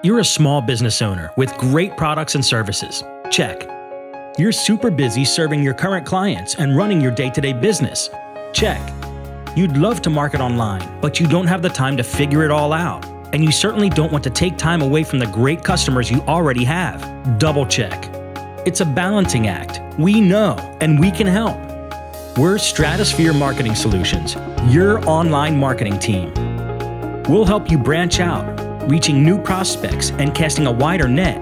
You're a small business owner with great products and services. Check. You're super busy serving your current clients and running your day-to-day business. Check. You'd love to market online, but you don't have the time to figure it all out. And you certainly don't want to take time away from the great customers you already have. Double check. It's a balancing act. We know, and we can help. We're Stratosphere Marketing Solutions, your online marketing team. We'll help you branch out, reaching new prospects and casting a wider net,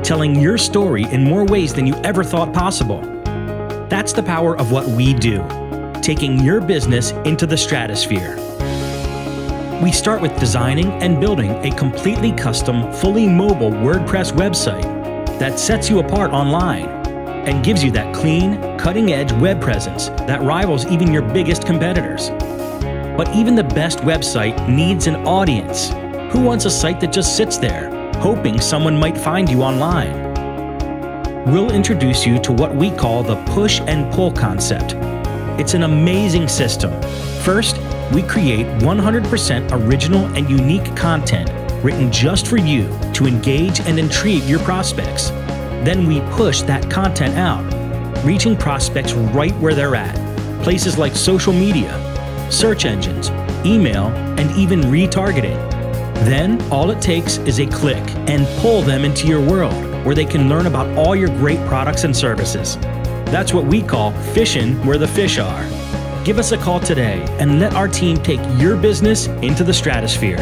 telling your story in more ways than you ever thought possible. That's the power of what we do, taking your business into the stratosphere. We start with designing and building a completely custom, fully mobile WordPress website that sets you apart online and gives you that clean, cutting-edge web presence that rivals even your biggest competitors. But even the best website needs an audience. Who wants a site that just sits there, hoping someone might find you online? We'll introduce you to what we call the push and pull concept. It's an amazing system. First, we create 100% original and unique content written just for you to engage and intrigue your prospects. Then we push that content out, reaching prospects right where they're at, places like social media, search engines, email, and even retargeting. Then, all it takes is a click and pull them into your world where they can learn about all your great products and services. That's what we call fishing where the fish are. Give us a call today and let our team take your business into the stratosphere.